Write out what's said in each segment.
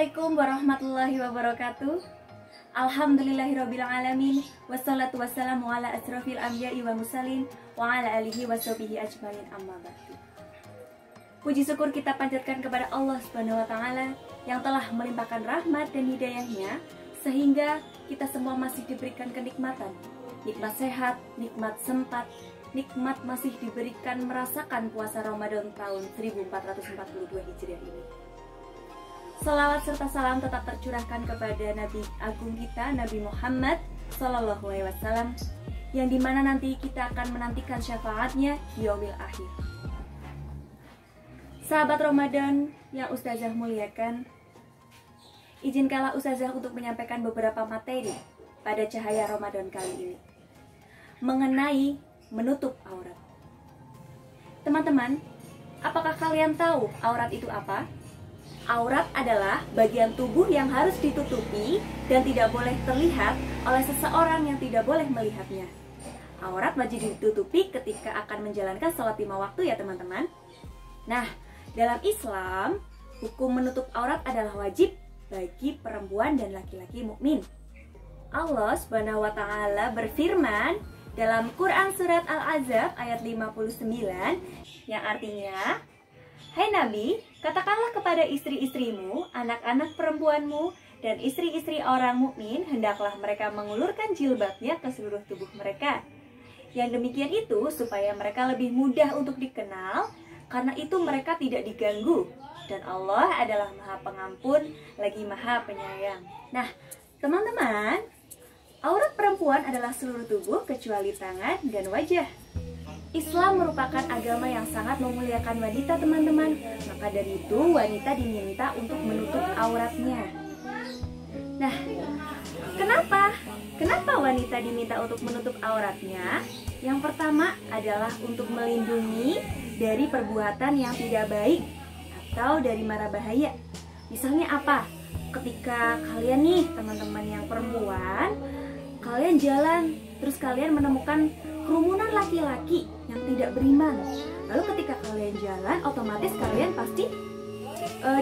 Assalamualaikum warahmatullahi wabarakatuh. Alhamdulillahirabbil alamin wassalatu wassalamu ala asrofil anbiya'i wa mursalin wa ala alihi washabihi ajmain, amma ba'du. Puji syukur kita panjatkan kepada Allah Subhanahu wa taala yang telah melimpahkan rahmat dan hidayahnya sehingga kita semua masih diberikan kenikmatan, nikmat sehat, nikmat sempat, nikmat masih diberikan merasakan puasa Ramadan tahun 1442 Hijriah ini. Salawat serta salam tetap tercurahkan kepada Nabi Agung kita, Nabi Muhammad Sallallahu Alaihi Wasallam, yang dimana nanti kita akan menantikan syafaatnya di yaumil akhir. Sahabat Ramadan yang Ustazah muliakan, izinkanlah Ustazah untuk menyampaikan beberapa materi pada cahaya Ramadan kali ini mengenai menutup aurat. Teman-teman, apakah kalian tahu aurat itu apa? Aurat adalah bagian tubuh yang harus ditutupi dan tidak boleh terlihat oleh seseorang yang tidak boleh melihatnya. Aurat wajib ditutupi ketika akan menjalankan sholat 5 waktu ya teman-teman. Nah, dalam Islam, hukum menutup aurat adalah wajib bagi perempuan dan laki-laki mukmin. Allah Subhanahu wa taala berfirman dalam Quran surat Al-Ahzab ayat 59 yang artinya, "Hai Nabi, katakanlah kepada istri-istrimu, anak-anak perempuanmu, dan istri-istri orang mukmin, hendaklah mereka mengulurkan jilbabnya ke seluruh tubuh mereka. Yang demikian itu supaya mereka lebih mudah untuk dikenal, karena itu mereka tidak diganggu. Dan Allah adalah Maha Pengampun, lagi Maha Penyayang." Nah, teman-teman, aurat perempuan adalah seluruh tubuh kecuali tangan dan wajah. Islam merupakan agama yang sangat memuliakan wanita teman-teman. Maka dari itu wanita diminta untuk menutup auratnya. Nah, kenapa wanita diminta untuk menutup auratnya? Yang pertama adalah untuk melindungi dari perbuatan yang tidak baik atau dari mara bahaya. Misalnya apa? Ketika kalian nih teman-teman yang perempuan, kalian jalan terus kalian menemukan kerumunan laki-laki yang tidak beriman. Lalu ketika kalian jalan, otomatis kalian pasti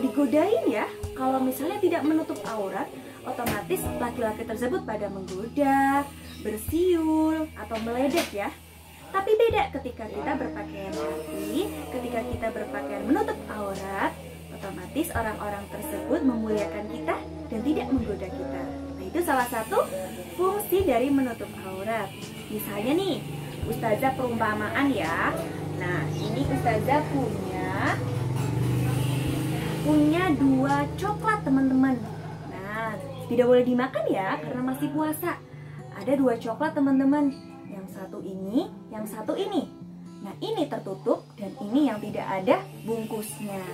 digodain ya. Kalau misalnya tidak menutup aurat, otomatis laki-laki tersebut pada menggoda, bersiul, atau meledek ya. Tapi beda ketika kita berpakaian rapi, ketika kita berpakaian menutup aurat, otomatis orang-orang tersebut memuliakan kita dan tidak menggoda kita. Nah, itu salah satu fungsi dari menutup aurat. Misalnya nih, Ustazah perumpamaan ya. Nah, ini Ustazah punya 2 coklat teman-teman. Nah, tidak boleh dimakan ya karena masih puasa. Ada 2 coklat teman-teman. Yang satu ini, yang satu ini. Nah, ini tertutup dan ini yang tidak ada bungkusnya.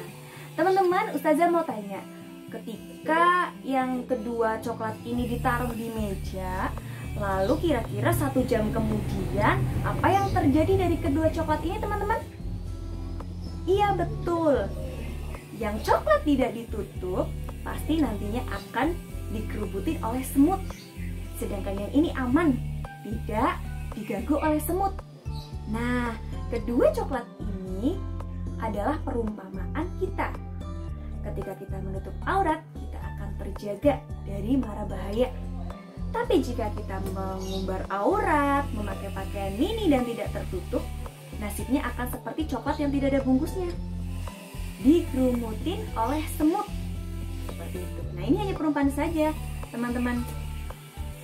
Teman-teman, Ustazah mau tanya, ketika yang kedua coklat ini ditaruh di meja, lalu kira-kira 1 jam kemudian apa yang terjadi dari kedua coklat ini teman-teman? Iya betul, yang coklat tidak ditutup pasti nantinya akan dikerubutin oleh semut. Sedangkan yang ini aman, tidak diganggu oleh semut. Nah, kedua coklat ini adalah perumpamaan kita. Ketika kita menutup aurat, kita akan terjaga dari mara bahaya. Tapi jika kita mengumbar aurat, memakai pakaian mini dan tidak tertutup, nasibnya akan seperti coklat yang tidak ada bungkusnya, dikerumutin oleh semut. Seperti itu. Nah, ini hanya perumpamaan saja, teman-teman.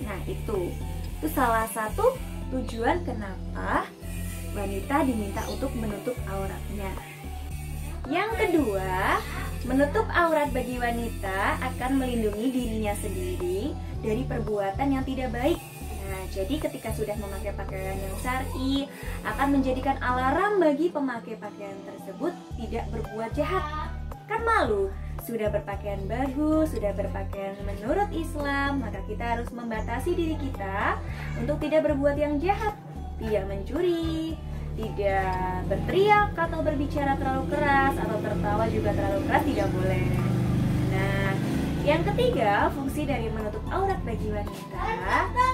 Nah, itu salah satu tujuan kenapa wanita diminta untuk menutup auratnya. Yang kedua, menutup aurat bagi wanita akan melindungi dirinya sendiri dari perbuatan yang tidak baik. Nah, jadi ketika sudah memakai pakaian yang syar'i, akan menjadikan alarm bagi pemakai pakaian tersebut tidak berbuat jahat. Kan malu, sudah berpakaian bagus, sudah berpakaian menurut Islam, maka kita harus membatasi diri kita untuk tidak berbuat yang jahat, tidak mencuri, tidak berteriak atau berbicara terlalu keras, atau tertawa juga terlalu keras tidak boleh. Nah, yang ketiga, fungsi dari menutup aurat bagi wanita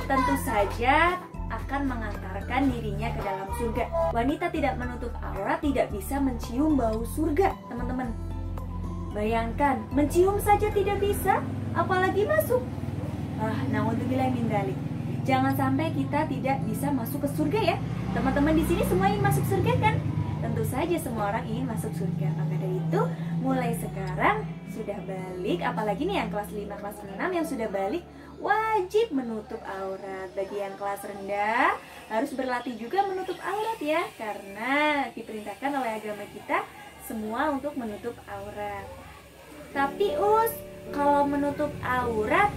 tentu saja akan mengantarkan dirinya ke dalam surga. Wanita tidak menutup aurat tidak bisa mencium bau surga, teman-teman. Bayangkan, mencium saja tidak bisa, apalagi masuk. Naudzubillah min dzalik. Jangan sampai kita tidak bisa masuk ke surga ya. Teman-teman di sini semua ingin masuk surga kan? Tentu saja semua orang ingin masuk surga. Maka dari itu, mulai sekarang sudah balik, apalagi nih yang kelas 5, kelas 6 yang sudah balik, wajib menutup aurat. Bagi yang kelas rendah, harus berlatih juga menutup aurat ya. Karena diperintahkan oleh agama kita semua untuk menutup aurat. Tapi kalau menutup aurat,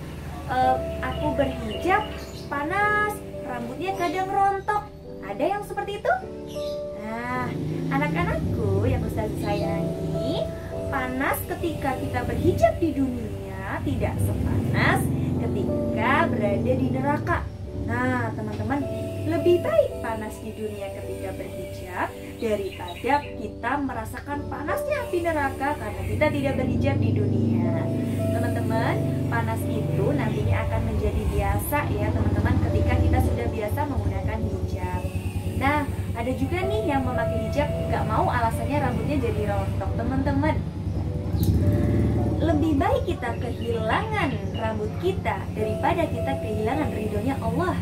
aku berhijab, panas, rambutnya kadang rontok. Ada yang seperti itu? Nah, anak-anakku yang Ustaz sayangi, panas ketika kita berhijab di dunia tidak sepanas ketika berada di neraka. Nah, teman-teman, lebih baik panas di dunia ketika berhijab daripada kita merasakan panasnya api neraka karena kita tidak berhijab di dunia. Teman-teman, panas itu nantinya akan menjadi biasa ya teman-teman ketika kita sudah biasa menggunakan hijab. Nah, ada juga nih yang memakai hijab gak mau alasannya rambutnya jadi rontok. Teman-teman, lebih baik kita kehilangan rambut kita daripada kita kehilangan ridhonya Allah.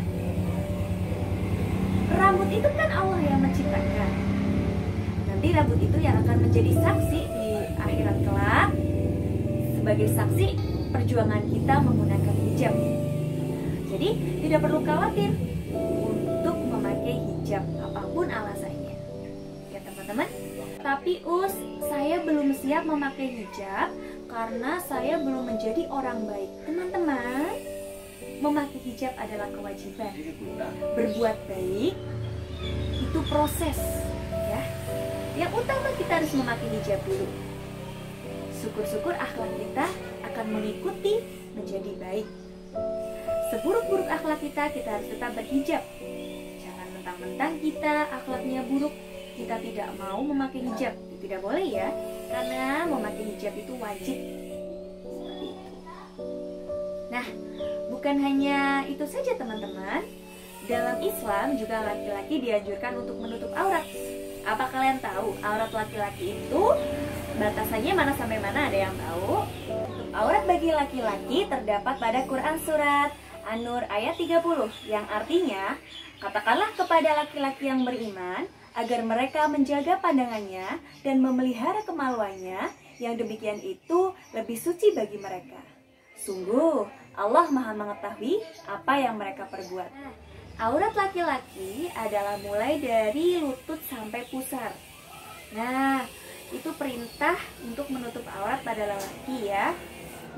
Rambut itu kan Allah yang menciptakan. Nanti rambut itu yang akan menjadi saksi di akhirat kelak, sebagai saksi perjuangan kita menggunakan hijab. Jadi tidak perlu khawatir untuk memakai hijab apapun alasannya ya teman-teman. Tapi saya belum siap memakai hijab karena saya belum menjadi orang baik. Teman-teman, memakai hijab adalah kewajiban. Berbuat baik itu proses ya. Yang utama kita harus memakai hijab dulu. Syukur-syukur akhlak kita akan mengikuti menjadi baik. Seburuk-buruk akhlak kita harus tetap berhijab. Jangan mentang-mentang kita akhlaknya buruk, kita tidak mau memakai hijab. Tidak boleh ya, karena memakai hijab itu wajib. Seperti itu. Nah, bukan hanya itu saja teman-teman. Dalam Islam juga laki-laki dianjurkan untuk menutup aurat. Apa kalian tahu aurat laki-laki itu batasannya mana sampai mana? Ada yang tahu? Aurat bagi laki-laki terdapat pada Quran surat An-Nur ayat 30 yang artinya, katakanlah kepada laki-laki yang beriman agar mereka menjaga pandangannya dan memelihara kemaluannya, yang demikian itu lebih suci bagi mereka. Sungguh Allah Maha mengetahui apa yang mereka perbuat. Aurat laki-laki adalah mulai dari lutut sampai pusar. Nah, itu perintah untuk menutup aurat pada lelaki ya.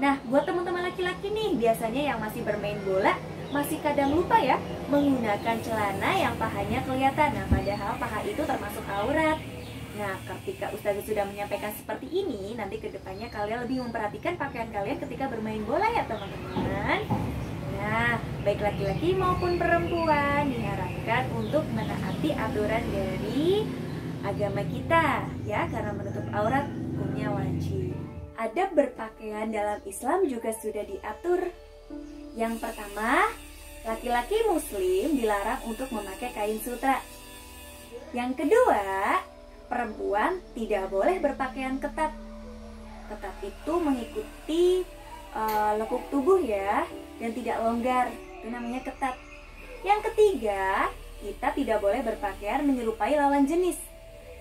Nah, buat teman-teman laki-laki nih, biasanya yang masih bermain bola, masih kadang lupa ya menggunakan celana yang pahanya kelihatan. Nah, padahal paha itu termasuk aurat. Nah, ketika Ustazah sudah menyampaikan seperti ini, nanti kedepannya kalian lebih memperhatikan pakaian kalian ketika bermain bola ya teman-teman. Nah, baik laki-laki maupun perempuan diharapkan untuk menaati aturan dari agama kita ya, karena menutup aurat hukumnya wajib. Adab berpakaian dalam Islam juga sudah diatur. Yang pertama, laki-laki muslim dilarang untuk memakai kain sutra. Yang kedua, perempuan tidak boleh berpakaian ketat. Ketat itu mengikuti lekuk tubuh ya, dan tidak longgar, itu namanya ketat. Yang ketiga, kita tidak boleh berpakaian menyerupai lawan jenis.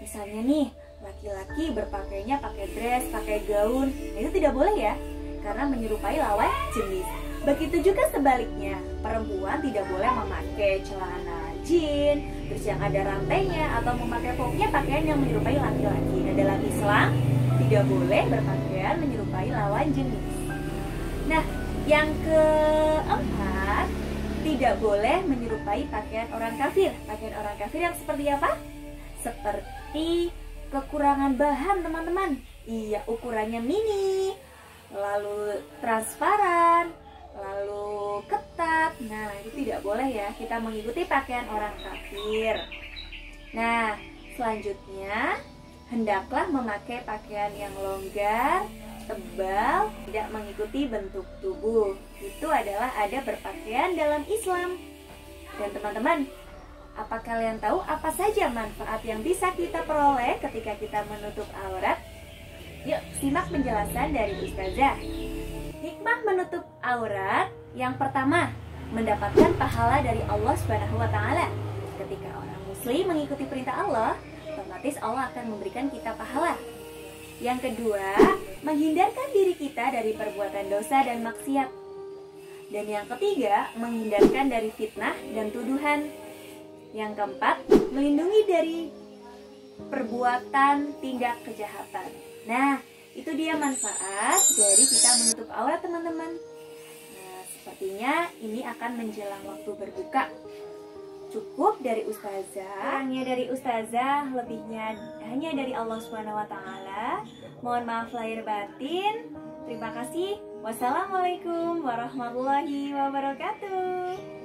Misalnya nih, laki-laki berpakaiannya pakai dress, pakai gaun, itu tidak boleh ya, karena menyerupai lawan jenis. Begitu juga sebaliknya, perempuan tidak boleh memakai celana jeans, terus yang ada rantainya, atau memakai pokoknya pakaian yang menyerupai laki-laki. Nah, dalam Islam tidak boleh berpakaian menyerupai lawan jenis. Nah, yang keempat, tidak boleh menyerupai pakaian orang kafir. Pakaian orang kafir yang seperti apa? Seperti kekurangan bahan teman-teman. Iya, ukurannya mini, lalu transparan, lalu ketat. Nah, itu tidak boleh ya, kita mengikuti pakaian orang kafir. Nah, selanjutnya hendaklah memakai pakaian yang longgar, tebal, tidak mengikuti bentuk tubuh. Itu adalah adab berpakaian dalam Islam. Dan teman-teman, apa kalian tahu apa saja manfaat yang bisa kita peroleh ketika kita menutup aurat? Yuk simak penjelasan dari Ustazah. Hikmah menutup aurat yang pertama, mendapatkan pahala dari Allah Subhanahu wa taala. Ketika orang muslim mengikuti perintah Allah, otomatis Allah akan memberikan kita pahala. Yang kedua, menghindarkan diri kita dari perbuatan dosa dan maksiat. Dan yang ketiga, menghindarkan dari fitnah dan tuduhan. Yang keempat, melindungi dari perbuatan tindak kejahatan. Nah, itu dia manfaat dari kita menutup aurat, teman-teman. Nah, sepertinya ini akan menjelang waktu berbuka. Cukup dari Ustazah, hanya dari Ustazah, lebihnya hanya dari Allah Subhanahu wa taala. Mohon maaf lahir batin. Terima kasih. Wassalamualaikum warahmatullahi wabarakatuh.